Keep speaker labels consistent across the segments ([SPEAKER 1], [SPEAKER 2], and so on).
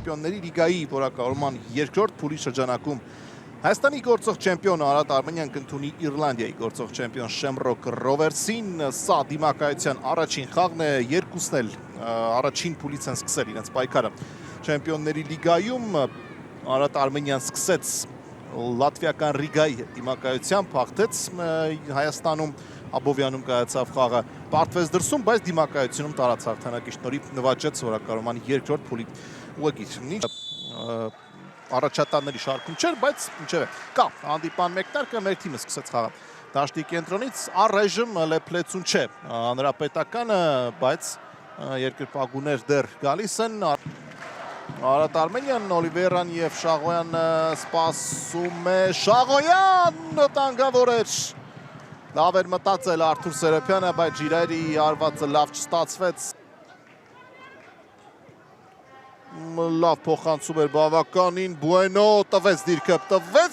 [SPEAKER 1] Չեմպիոնների լիգայի որակավորման երկրորդ փուլի շրջանակում Հայաստանի գործող չեմպիոն Արարատ Արմենյան կընդունի Իռլանդիայի գործող չեմպիոն Shamrock Rovers-ին, սա դիմակայության առաջին խաղն է, երկուսն էլ առաջին փուլից են սկսել իրենց պայքարը Չեմպիոնների լիգայում, Արարատ Արմենյան սկսեց լատվիական Ռիգայի հետ դիմակայությամբ, հաղթեց Հայաստանում, Աբովյանում կայացավ խաղը, պարտվեց դրսում, բայց դիմակայությունում տարած հաղթանակի շնորհիվ նվաճեց որակավորման երկրորդ փուլի ուղղագիծ։ Առաջատարների շարքում չէր, բայց ինչև է, կա հանդիպան մեկնարկը, մեր թիմը սկսեց խաղը դաշտի կենտրոնից, առայժմ լեփլեցուն չէ հանրապետականը, բայց երկրպագուներ դեռ գալիս են, Արարատ Արմենյան, Օլիվերան և Շաղոյանը սպասում է, Շաղոյան վտանգավոր էր, լավ էր մտածել Արթուր Սերոպյանը, բայց Ժիրայրի արվածը լավ չստացվեց, լավ փոխանցում էր բավականին, Բուենո տվեց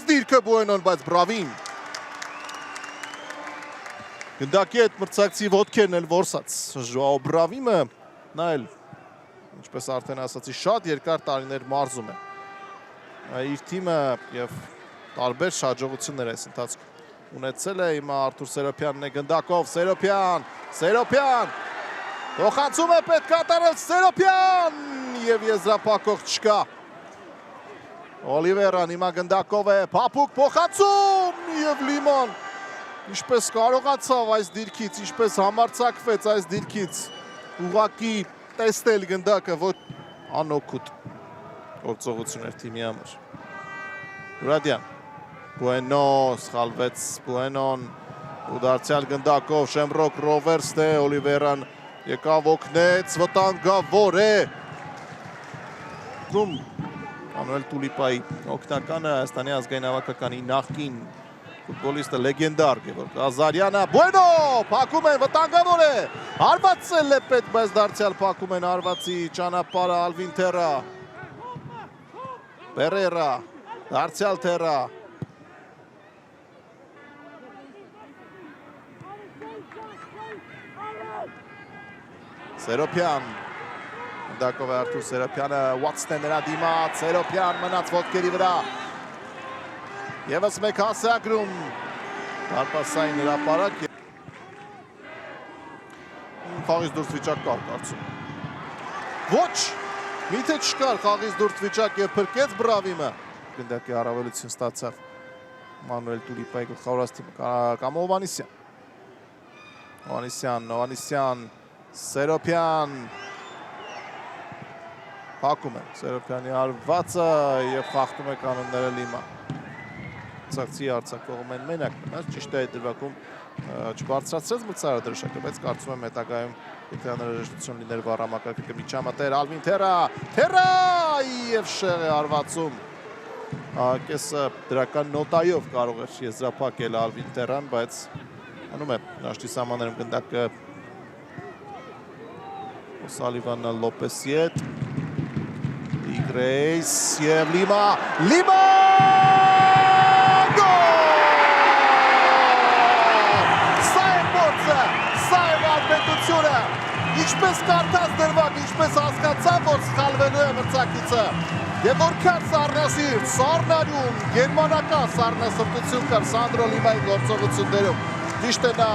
[SPEAKER 1] դիրքը Բուենոն, բայց բրավին գնդակի հետ մրցակցի ոտքերն էլ որսած Ժոաո Բրավիմը, նա էլ ինչպես արդեն ասացի, շատ երկար տարիներ մարզում է իր թիմը և տարբեր շաջողություններ այս ընթացքում ունեցել է, հիմա Արթուր Սերոպյանն է գնդակով, Սերոպյան փոխանցում է պետք կատարել Սերոպյան և եզրափակող չկա Օլիվերան հիմա գնդակով է, փափուկ փոխանցում և Լիման ինչպես կարողացավ այս դիրքից, ինչպես համարձակվեց այս դիրքից ուղղակի տեսնել գնդակը, ոչ անօգուտ գործողություն էր թիմի համար Ուրադյան Բուենո սխալվեց Բուենոն ու դարձյալ գնդակով Shamrock Rovers-ն է, Օլիվերան եկավ օգնեց, վտանգավոր է Մանուել Տուլիպայի օգնականը Հայաստանի ազգային հավաքականի նախկին ֆուտբոլիստը լեգենդար Գևորգ Ազարյանը, Բուենո, փակում են, վտանգավոր է, հարվածել է պետք, բայց դարձյալ փակում են հարվածի ճանապարհը Ալվին Թերա, Պերերա, դարձյալ Թերա, Սերոպյան, գնդակով է Արթուր Սերոպյանը, Ուատսն է նրա դիմաց, Սերոպյան մնաց ոտքերի վրա, ևս մեկ հասարակում, դարպասային հրապարակ, խաղից դուրս վիճակ կար կարծում, ոչ, միթե չկար խաղից դուրս վիճակ և փրկեց Բրավիմը, գնդակի առավելություն ստացավ Մանուել Տուլիպայի գլխավորած թիմը, կամ Հովհաննիսյան, Սերոպյան, փակում է Սերոպյանի հարվածը և խախտում է կանոնները Լիմա, ցակցի արձակողում են մենակ մնաց, ճիշտ է այդ դրվագում չբարձրացրեց մրցարադրշակը, բայց կարծում եմ հետագայում եթե անհրաժեշտություն լիներ վառամակարգը կմիջամտեր Ալվին Թերա և շեղ է հարվածում, կեսը դրական նոտայով կարող էր եզրափակել Ալվին Թերան, բայց անում է դաշտի սահմաններում գնդակը Սալիվանը Լոպեսի հետ, Իգրեյս և Լիմա, Սա է փորձը, սա է վարպետությունը, ինչպես կարդաց դրվագ, ինչպես հասկացավ, որ սխալվելու է մրցակիցը, և որքան սառնարյուն, գերմանական սառնասրտություն կար Սանդրո Լիմայի գործողություններում, ճիշտ է նա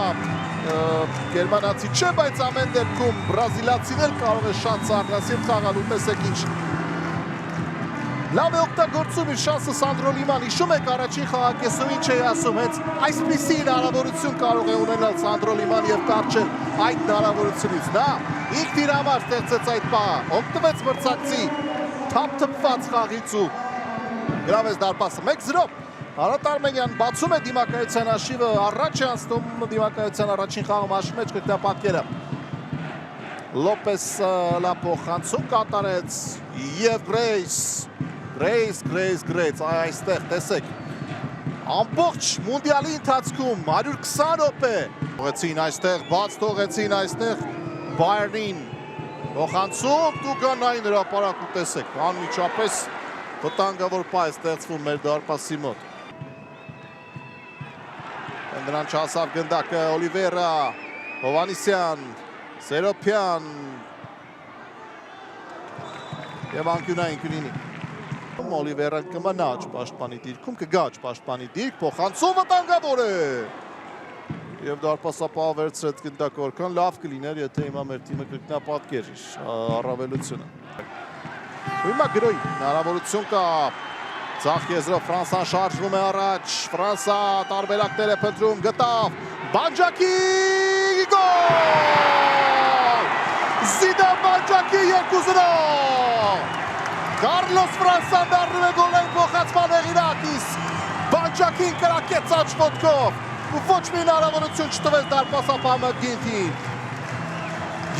[SPEAKER 1] գերմանացի չէ, բայց ամեն դեպքում բրազիլացին էլ կարող է շատ սառնասիրտ խաղալ ու տեսեք ինչ լավ է օգտագործում իր շանսը Սանդրո Լիման, հիշում եք առաջին խաղակեսում ինչ է ասում, հենց այսպիսի հնարավորություն կարող է ունենալ Սանդրո Լիման և կարճել այդ հնարավորությունից, նա ինքն իր համար ստեղծեց այդ պահը, օգտվեց մրցակցի թափթփված խաղից ու գրավեց դարպասը 1-0 Արարատ Արմենյան բացում է դիմակայության հաշիվը, առաջ է անցնում դիմակայության առաջին խաղում հաշվի մեջ կրկնապատկերը Լոպեսը լավ փոխանցում կատարեց և Գրեյս, այստեղ տեսեք ամբողջ մունդիալի ընթացքում 120 րոպե թողեցին այստեղ, բաց թողեցին այստեղ Բայերնին փոխանցում Տուգանային հրապարակ ու տեսեք անմիջապես վտանգավոր պահ է ստեղծվում մեր դարպասի մոտ Նրան չհասավ գնդակը Օլիվերա, Հովհաննիսյան, Սերոպյան Եվ անկյունային կլինի։ Օլիվերան կմնա պաշտպանի դիրքում, կգա պաշտպանի դիրք, փոխանցում վտանգավոր է։ Եվ դարպասապահը վերցրեց գնդակորքան, լավ կլիներ, եթե հիմա մեր թիմը կրկնապատկեր իր առավելությունը։ Հիմա գրոյի հնարավորություն կա։ Ձախ եզրով Ֆրանսան շարժվում է առաջ, Ֆրանսա տարբերակներ է փնտրում, գտավ, Բանջակի գոլ! Զիդան Բանջակի 2-0! Կարլոս Ֆրանսան դառնում է գոլային փոխանցման հեղինակ, իսկ Բանջակին կրակեց աջ ոտքով, ոչ մի հնարավորություն չտվեց դարպասապահ մտքին։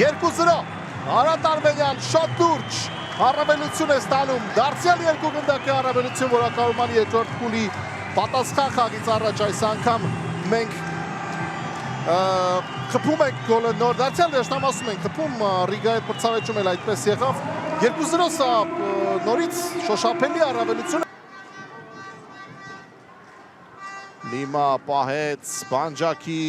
[SPEAKER 1] 2-0, Արարատ Արմենյան շատ լուրջ առավելություն է ստանում, դարձյալ երկու գնդակի առավելություն որակավորման երկրորդ փուլի պատասխան խաղից առաջ այս անգամ մենք խփում ենք գոլը նոր, դարձյալ վերջնամասում ենք խփում, Ռիգայի պրծավեճում էլ այդպես եղավ, 2-0 սա նորից շոշափելի առավելություն է։ Լիմա պահեց Բանջակի,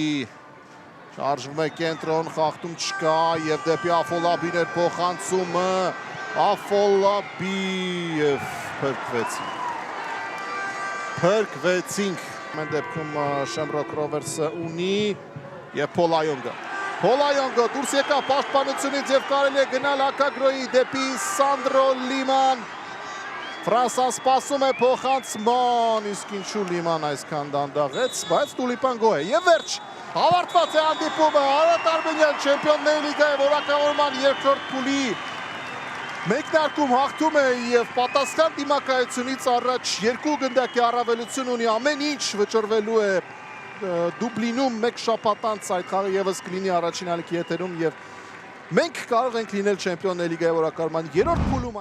[SPEAKER 1] շարժվում է կենտրոն, խախտում չկա և դեպի Աֆոլաբին էր փոխանցումը, Աֆոլաբի և փրկվեցինք։ Մեն դեպքում Շեմրոք Ռովերսը ունի և Փոլայոնգը։ Փոլայոնգը դուրս եկավ պաշտպանությունից և կարելի է գնալ հակագրոյի դեպի Սանդրո Լիման։ Ֆրանսան սպասում է փոխանցման, իսկ ինչու Լիման այսքան դանդաղեց, բայց Տուլիպան գոհ է։ Եվ վերջ, ավարտված է հանդիպումը, Արարատ Արմենյան Չեմպիոնների լիգայի որակավորման երկրորդ փուլի մեկնարկում հաղթում է և պատասխան դիմակայությունից առաջ երկու գնդակի առավելություն ունի, ամեն ինչ վճռվելու է Դուբլինում մեկ շաբաթ անց այդ խաղը ևս կլինի առաջին ալիքի եթերում և մենք կարող ենք լինել Չեմպիոնների լիգայի որակավորման երրորդ փուլում